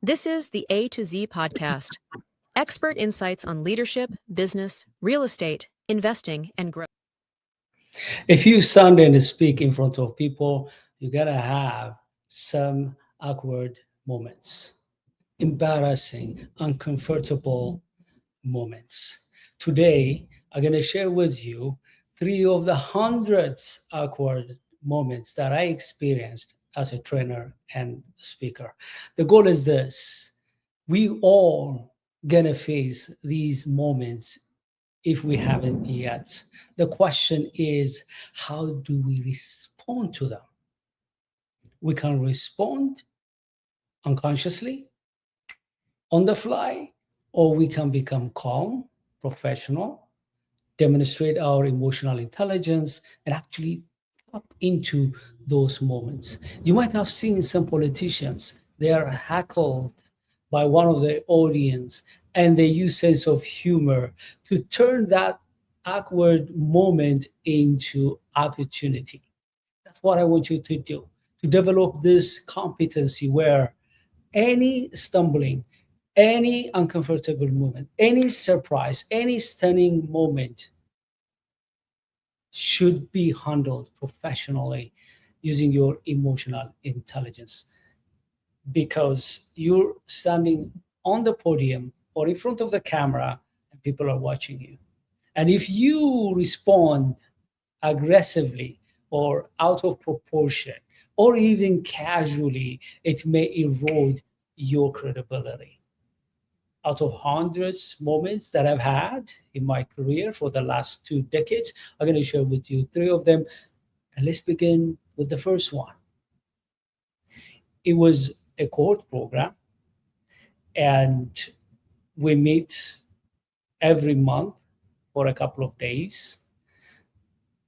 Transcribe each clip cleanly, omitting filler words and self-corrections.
This is the A to Z podcast. Expert insights on leadership, business, real estate, investing, and growth. If you stand and speak in front of people, you gotta have some awkward moments, embarrassing, uncomfortable moments. Today, I'm gonna share with you three of the hundreds awkward moments that I experienced as a trainer and speaker. The goal is this: we all gonna face these moments if we haven't yet. The question is, how do we respond to them? We can respond unconsciously, on the fly, or we can become calm, professional, demonstrate our emotional intelligence, and actually tap into those moments. You might have seen some politicians, they are heckled by one of the audience and they use sense of humor to turn that awkward moment into opportunity. That's what I want you to do, to develop this competency where any stumbling, any uncomfortable moment, any surprise, any stunning moment should be handled professionally using your emotional intelligence, because you're standing on the podium or in front of the camera and people are watching you. And if you respond aggressively or out of proportion or even casually, it may erode your credibility. Out of hundreds moments that I've had in my career for the last 2 decades, I'm going to share with you three of them. And let's begin with the first one. It was a cohort program, and we meet every month for a couple of days.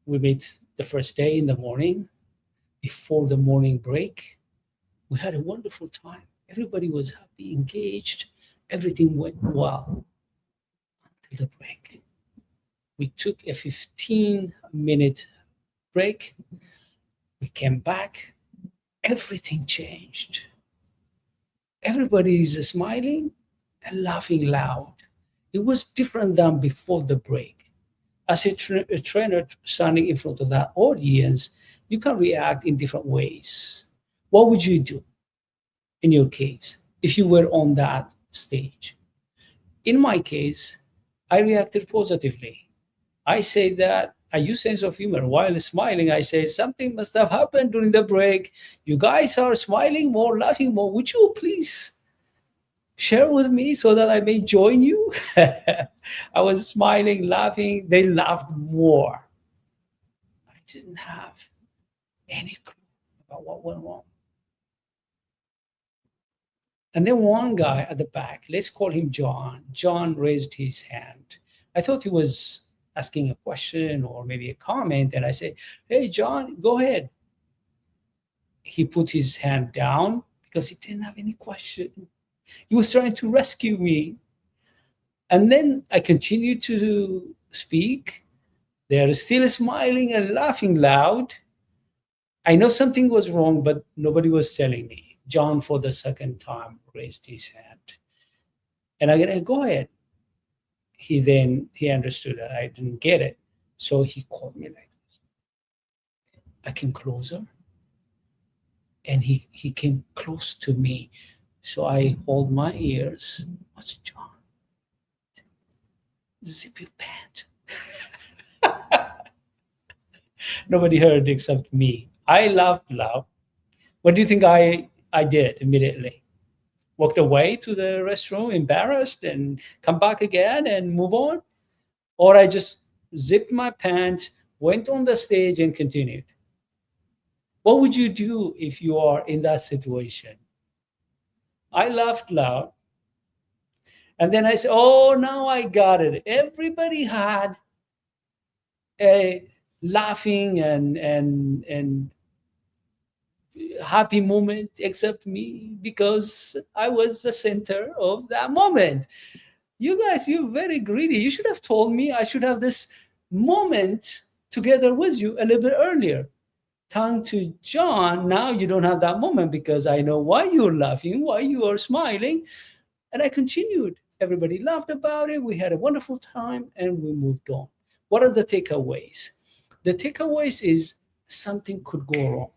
We meet the first day in the morning before the morning break. We had a wonderful time. Everybody was happy, engaged. Everything went well until the break. We took a 15-minute break. We came back. Everything changed. Everybody is smiling and laughing loud. It was different than before the break. As a trainer standing in front of that audience, you can react in different ways. What would you do in your case if you were on that stage? In my case, I reacted positively. I say that I use sense of humor while smiling. I say something must have happened during the break. You guys are smiling more, laughing more. Would you please share with me so that I may join you? I was smiling, laughing. They laughed more. I didn't have any clue about what went wrong. And then one guy at the back, let's call him John. John raised his hand. I thought he was asking a question or maybe a comment. And I said, "Hey, John, go ahead." He put his hand down because he didn't have any question. He was trying to rescue me. And then I continued to speak. They are still smiling and laughing loud. I know something was wrong, but nobody was telling me. John, for the second time, raised his hand. And I go, "Go ahead." He understood that I didn't get it. So he called me like this. I came closer and he came close to me. So I hold my ears. "What's John?" "Zip your pant." Nobody heard except me. I laughed loud. What do you think I did immediately? Walked away to the restroom, embarrassed, and come back again and move on? Or I just zipped my pants, went on the stage, and continued? What would you do if you are in that situation? I laughed loud. And then I said, "Oh, now I got it." Everybody had a laughing and happy moment except me, because I was the center of that moment. You guys, you're very greedy. You should have told me I should have this moment together with you a little bit earlier. tongue to John, now you don't have that moment because I know why you're laughing, why you are smiling. And I continued. Everybody laughed about it. We had a wonderful time and we moved on. What are the takeaways? The takeaways is something could go wrong.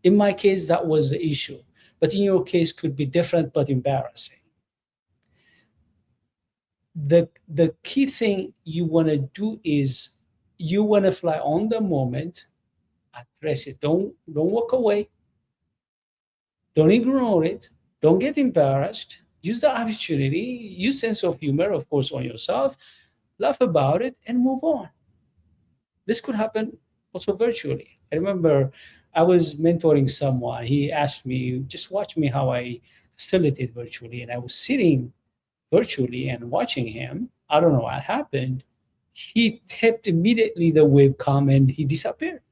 In my case, that was the issue. But in your case, could be different but embarrassing. The key thing you want to do is you want to fly on the moment, address it. Don't walk away. Don't ignore it. Don't get embarrassed. Use the opportunity. Use sense of humor, of course, on yourself. Laugh about it and move on. This could happen also virtually. I remember I was mentoring someone. He asked me, just watch me how I facilitate virtually. And I was sitting virtually and watching him. I don't know what happened. He tapped immediately the webcam and he disappeared.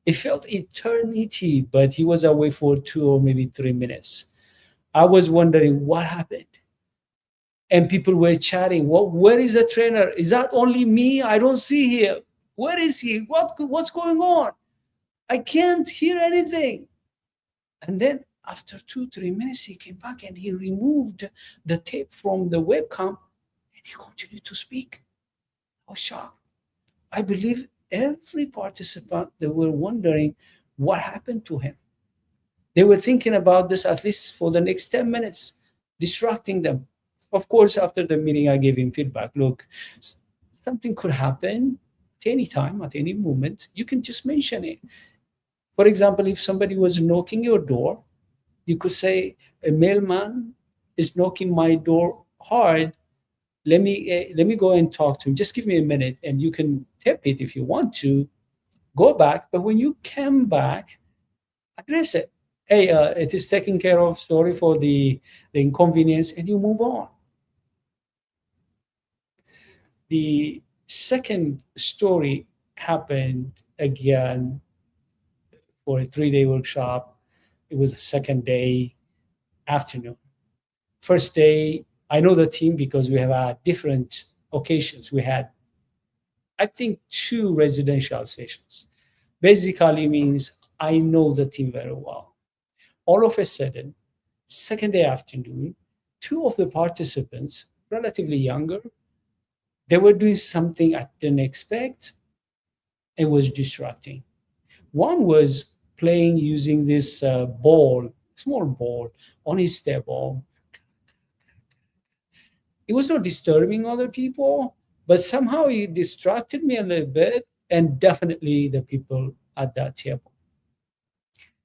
It felt eternity, but he was away for 2 or maybe 3 minutes. I was wondering what happened. And people were chatting, where is the trainer? Is that only me? I don't see him. Where is he? What's going on? I can't hear anything. And then after 2, 3 minutes, he came back and he removed the tape from the webcam and he continued to speak. I was shocked. I believe every participant, they were wondering what happened to him. They were thinking about this at least for the next 10 minutes, distracting them. Of course, after the meeting, I gave him feedback. Look, something could happen at any time, at any moment. You can just mention it. For example, if somebody was knocking your door, you could say, a mailman is knocking my door hard. Let me go and talk to him. Just give me a minute, and you can tap it if you want to. Go back, but when you come back, address it. Hey, it is taken care of. Sorry for the inconvenience, and you move on. The second story happened again for a 3-day workshop. It was the second day afternoon. First day, I know the team because we have had different occasions. We had, I think, 2 residential sessions. Basically means I know the team very well. All of a sudden, second day afternoon, 2 of the participants, relatively younger, they were doing something I didn't expect. It was distracting. One was playing using this ball, small ball, on his table. It was not disturbing other people, but somehow it distracted me a little bit, and definitely the people at that table.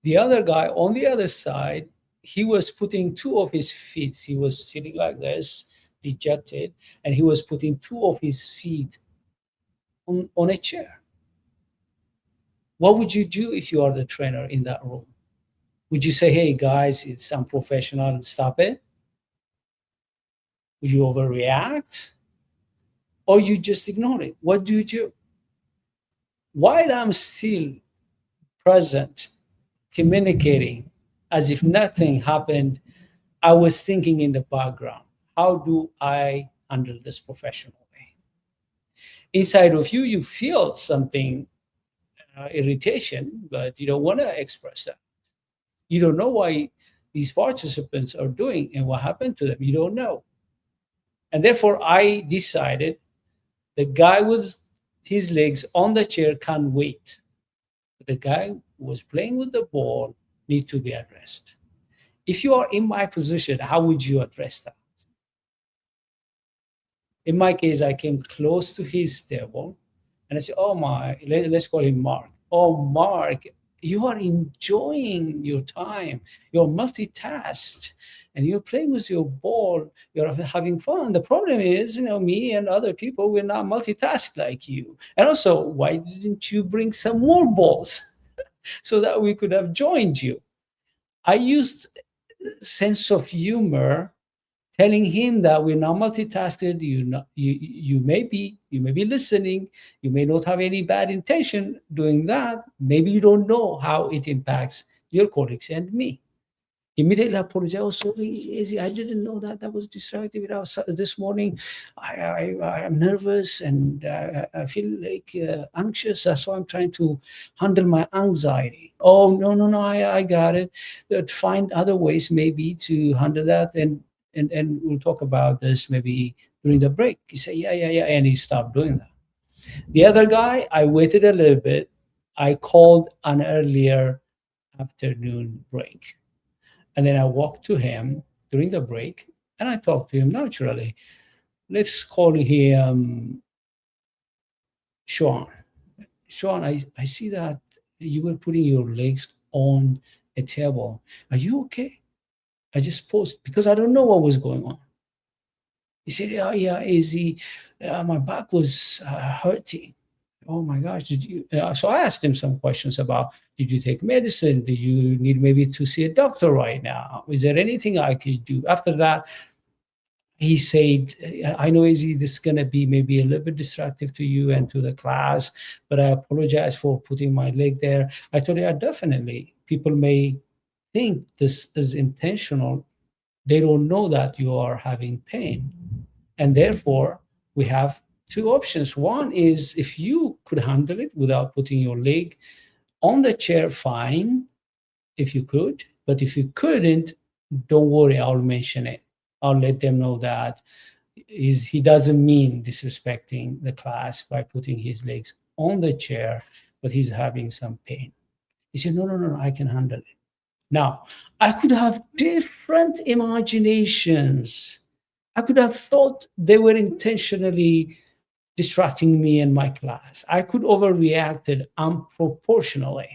The other guy on the other side, he was putting 2 of his feet. He was sitting like this, dejected, and he was putting 2 of his feet on a chair. What would you do if you are the trainer in that room? Would you say, hey guys, it's unprofessional, stop it? Would you overreact? Or you just ignore it? What do you do? While I'm still present, communicating as if nothing happened, I was thinking in the background, how do I handle this professionally? Inside of you, you feel something, irritation, but you don't want to express that. You don't know why these participants are doing and what happened to them. You don't know. And therefore, I decided the guy with his legs on the chair can't wait. The guy who was playing with the ball need to be addressed. If you are in my position, how would you address that? In my case, I came close to his table and I said, oh my, let's call him Mark. Oh, Mark, you are enjoying your time. You're multitasked and you're playing with your ball. You're having fun. The problem is, me and other people, we're not multitasked like you. And also, why didn't you bring some more balls so that we could have joined you? I used sense of humor, telling him that we're not multitasking. You may be listening. You may not have any bad intention doing that. Maybe you don't know how it impacts your colleagues and me. Immediately apologize. Oh, sorry, Izzy, I didn't know that. That was distracting. This morning, I am nervous and I feel like anxious. That's why I'm trying to handle my anxiety. Oh, no, no, no, I got it. Find other ways maybe to handle that. And we'll talk about this maybe during the break. He said, yeah, yeah, yeah. And he stopped doing that. The other guy, I waited a little bit. I called an earlier afternoon break. And then I walked to him during the break and I talked to him naturally. Let's call him Sean. Sean, I see that you were putting your legs on a table. Are you okay? I just paused because I don't know what was going on. He said, yeah, yeah, Izzy, my back was hurting. Oh my gosh, did you? So I asked him some questions about, did you take medicine? Do you need maybe to see a doctor right now? Is there anything I could do? After that, he said, I know, Izzy, this is going to be maybe a little bit distractive to you and to the class, but I apologize for putting my leg there. I told you, yeah, definitely. People may think this is intentional. They don't know that you are having pain. And therefore, we have two options. One is if you could handle it without putting your leg on the chair, fine, if you could. But if you couldn't, don't worry, I'll mention it. I'll let them know that he doesn't mean disrespecting the class by putting his legs on the chair, but he's having some pain. He said, no, no, no, no, I can handle it. Now, I could have different imaginations. I could have thought they were intentionally distracting me in my class. I could overreacted unproportionally,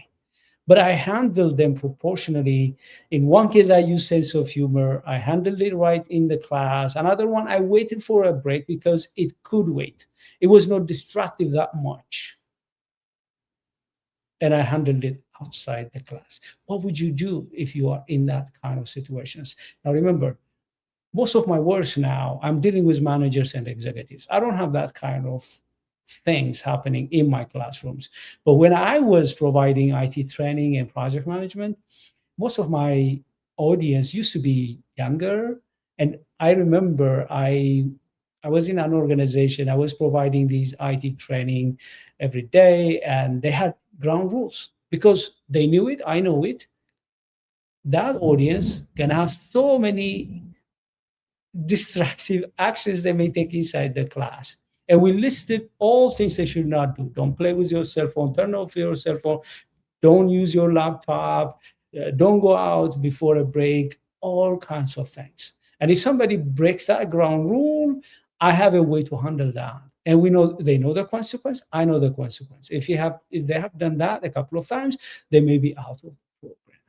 but I handled them proportionally. In one case, I used sense of humor. I handled it right in the class. Another one, I waited for a break because it could wait. It was not distractive that much. And I handled it outside the class. What would you do if you are in that kind of situations? Now, remember, most of my work now, I'm dealing with managers and executives. I don't have that kind of things happening in my classrooms. But when I was providing IT training and project management, most of my audience used to be younger. And I remember I was in an organization, I was providing these IT training every day, and they had ground rules because they knew it, I know it. That audience can have so many distractive actions they may take inside the class. And we listed all things they should not do. Don't play with your cell phone, turn off your cell phone, don't use your laptop, don't go out before a break, all kinds of things. And if somebody breaks that ground rule, I have a way to handle that. And we know they know the consequence. I know the consequence. If they have done that a couple of times, they may be out of the program.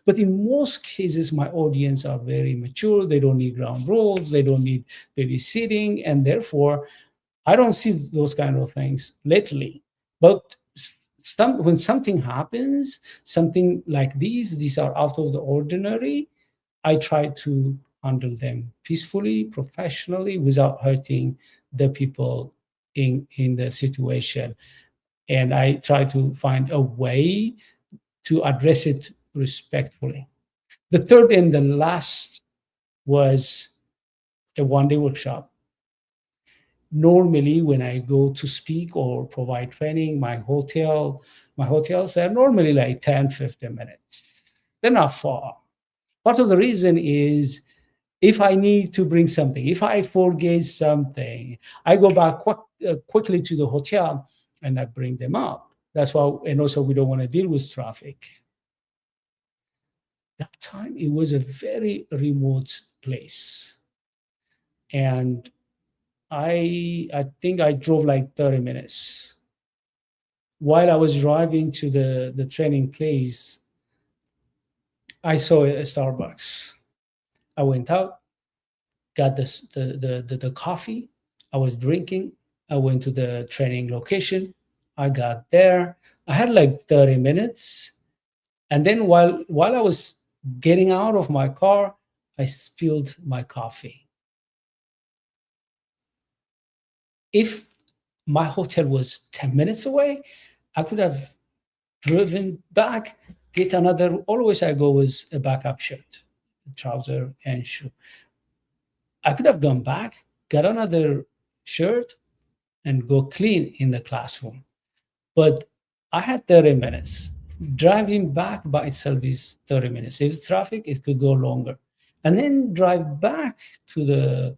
But in most cases, my audience are very mature. They don't need ground rules. They don't need babysitting. And therefore, I don't see those kind of things lately. But when something happens, something like these are out of the ordinary, I try to handle them peacefully, professionally, without hurting the people in the situation. And I try to find a way to address it respectfully. The third and the last was a one-day workshop. Normally, when I go to speak or provide training, my hotels are normally like 10, 15 minutes. They're not far. Part of the reason is if I need to bring something, if I forget something, I go back quickly to the hotel and I bring them up. That's why, and also we don't want to deal with traffic. That time it was a very remote place, and I think I drove like 30 minutes. While I was driving to the training place, I saw a Starbucks. I went out, got the coffee. I was drinking. I went to the training location. I got there. I had like 30 minutes. And then while I was getting out of my car, I spilled my coffee. If my hotel was 10 minutes away, I could have driven back, get another. Always I go with a backup shirt, trouser, and shoe. I could have gone back, got another shirt, and go clean in the classroom. But I had 30 minutes. Driving back by itself is 30 minutes. If it's traffic, it could go longer. And then drive back to the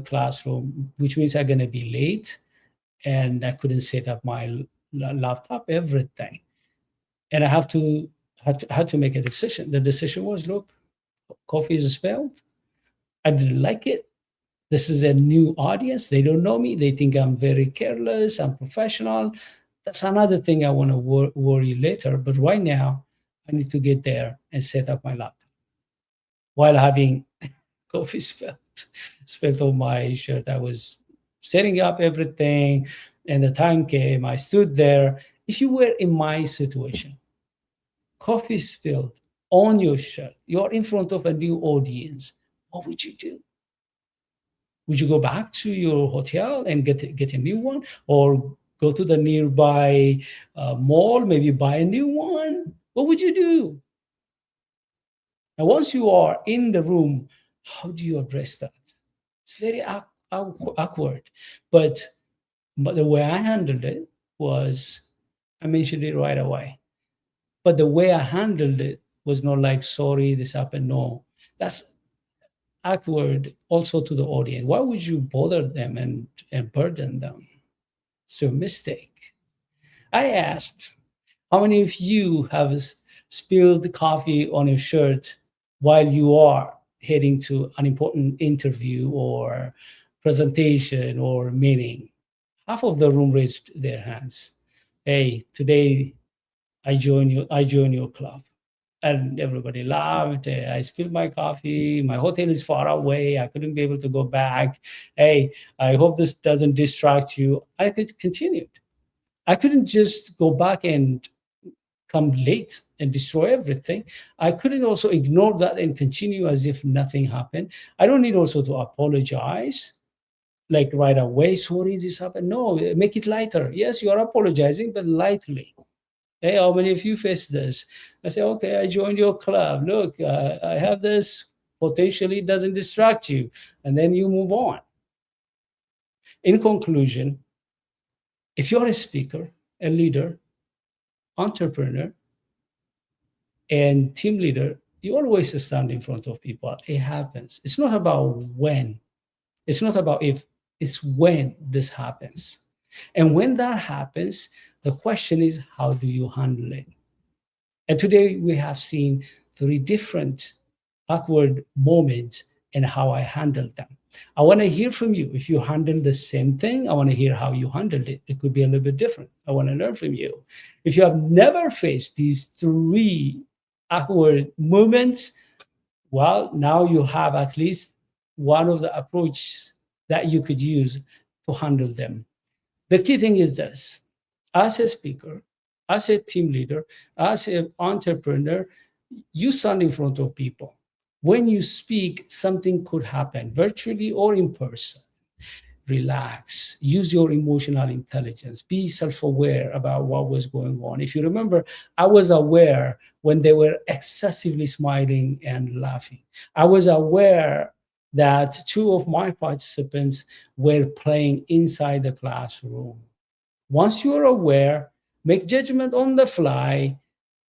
classroom, which means I'm gonna be late and I couldn't set up my laptop, everything. And I had to make a decision. The decision was, look, coffee is spelled. I didn't like it. This is a new audience. They don't know me. They think I'm very careless, I'm professional. That's another thing I want to worry later. But right now, I need to get there and set up my laptop while having coffee spilled on my shirt. I was setting up everything, and the time came. I stood there. If you were in my situation, coffee spilled on your shirt, you're in front of a new audience, what would you do? Would you go back to your hotel and get a new one, or go to the nearby mall, maybe buy a new one? What would you do? Now, once you are in the room, how do you address that? It's very awkward. But the way I handled it was, I mentioned it right away. But the way I handled it was not like, sorry, this happened. No, that's awkward also to the audience. Why would you bother them and burden them? It's a mistake. I asked, how many of you have spilled coffee on your shirt while you are heading to an important interview or presentation or meeting? Half of the room raised their hands. Hey, today I join your club. And everybody laughed. I spilled my coffee. My hotel is far away. I couldn't be able to go back. Hey, I hope this doesn't distract you. I could continue. I couldn't just go back and come late and destroy everything. I couldn't also ignore that and continue as if nothing happened. I don't need also to apologize like right away. Sorry, this happened. No, make it lighter. Yes, you are apologizing, but lightly. Hey, how many of you face this? I say, okay, I joined your club. Look, I have this. Potentially it doesn't distract you. And then you move on. In conclusion, if you're a speaker, a leader, entrepreneur, and team leader, you always stand in front of people. It happens. It's not about when. It's not about if. It's when this happens. And when that happens, the question is, how do you handle it? And today we have seen 3 different awkward moments and how I handled them. I want to hear from you. If you handle the same thing, I want to hear how you handled it. It could be a little bit different. I want to learn from you. If you have never faced these 3 awkward moments, well, now you have at least one of the approaches that you could use to handle them. The key thing is this: as a speaker, as a team leader, as an entrepreneur, you stand in front of people. When you speak, something could happen virtually or in person. Relax, use your emotional intelligence, be self-aware about what was going on. If you remember, I was aware when they were excessively smiling and laughing. I was aware that 2 of my participants were playing inside the classroom. Once you're aware, make judgment on the fly.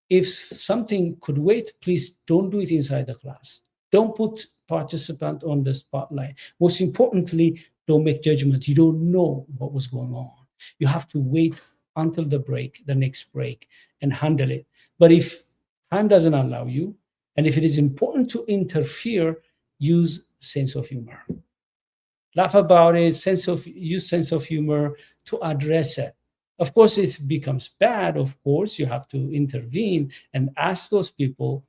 If something could wait, please don't do it inside the class. Don't put participant on the spotlight. Most importantly, don't make judgment. You don't know what was going on. You have to wait until the next break, and handle it. But if time doesn't allow you, and if it is important to interfere, use sense of humor. Laugh about it, use sense of humor to address it. Of course, if it becomes bad, of course, you have to intervene and ask those people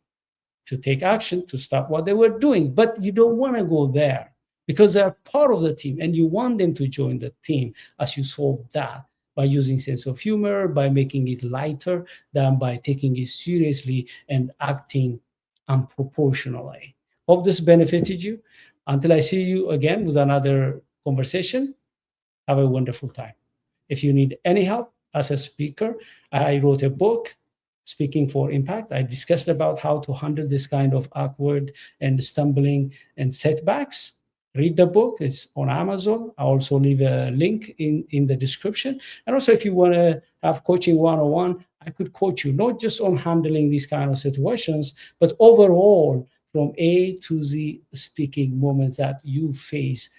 to take action to stop what they were doing. But you don't want to go there because they're part of the team and you want them to join the team as you solve that by using sense of humor, by making it lighter than by taking it seriously and acting unproportionally. Hope this benefited you. Until I see you again with another conversation, have a wonderful time. If you need any help as a speaker, I wrote a book, Speaking for Impact. I discussed about how to handle this kind of awkward and stumbling and setbacks. Read the book. It's on Amazon. I also leave a link in the description. And also, if you want to have coaching 101, I could coach you, not just on handling these kind of situations, but overall from A to Z speaking moments that you face.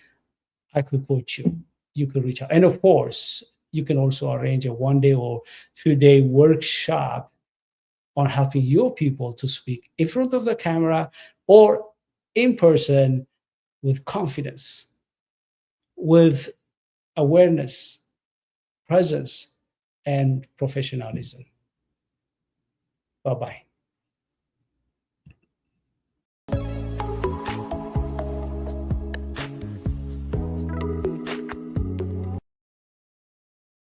I could coach you. You could reach out. And of course, you can also arrange a 1-day or 2-day workshop on helping your people to speak in front of the camera or in person with confidence, with awareness, presence, and professionalism. Bye-bye.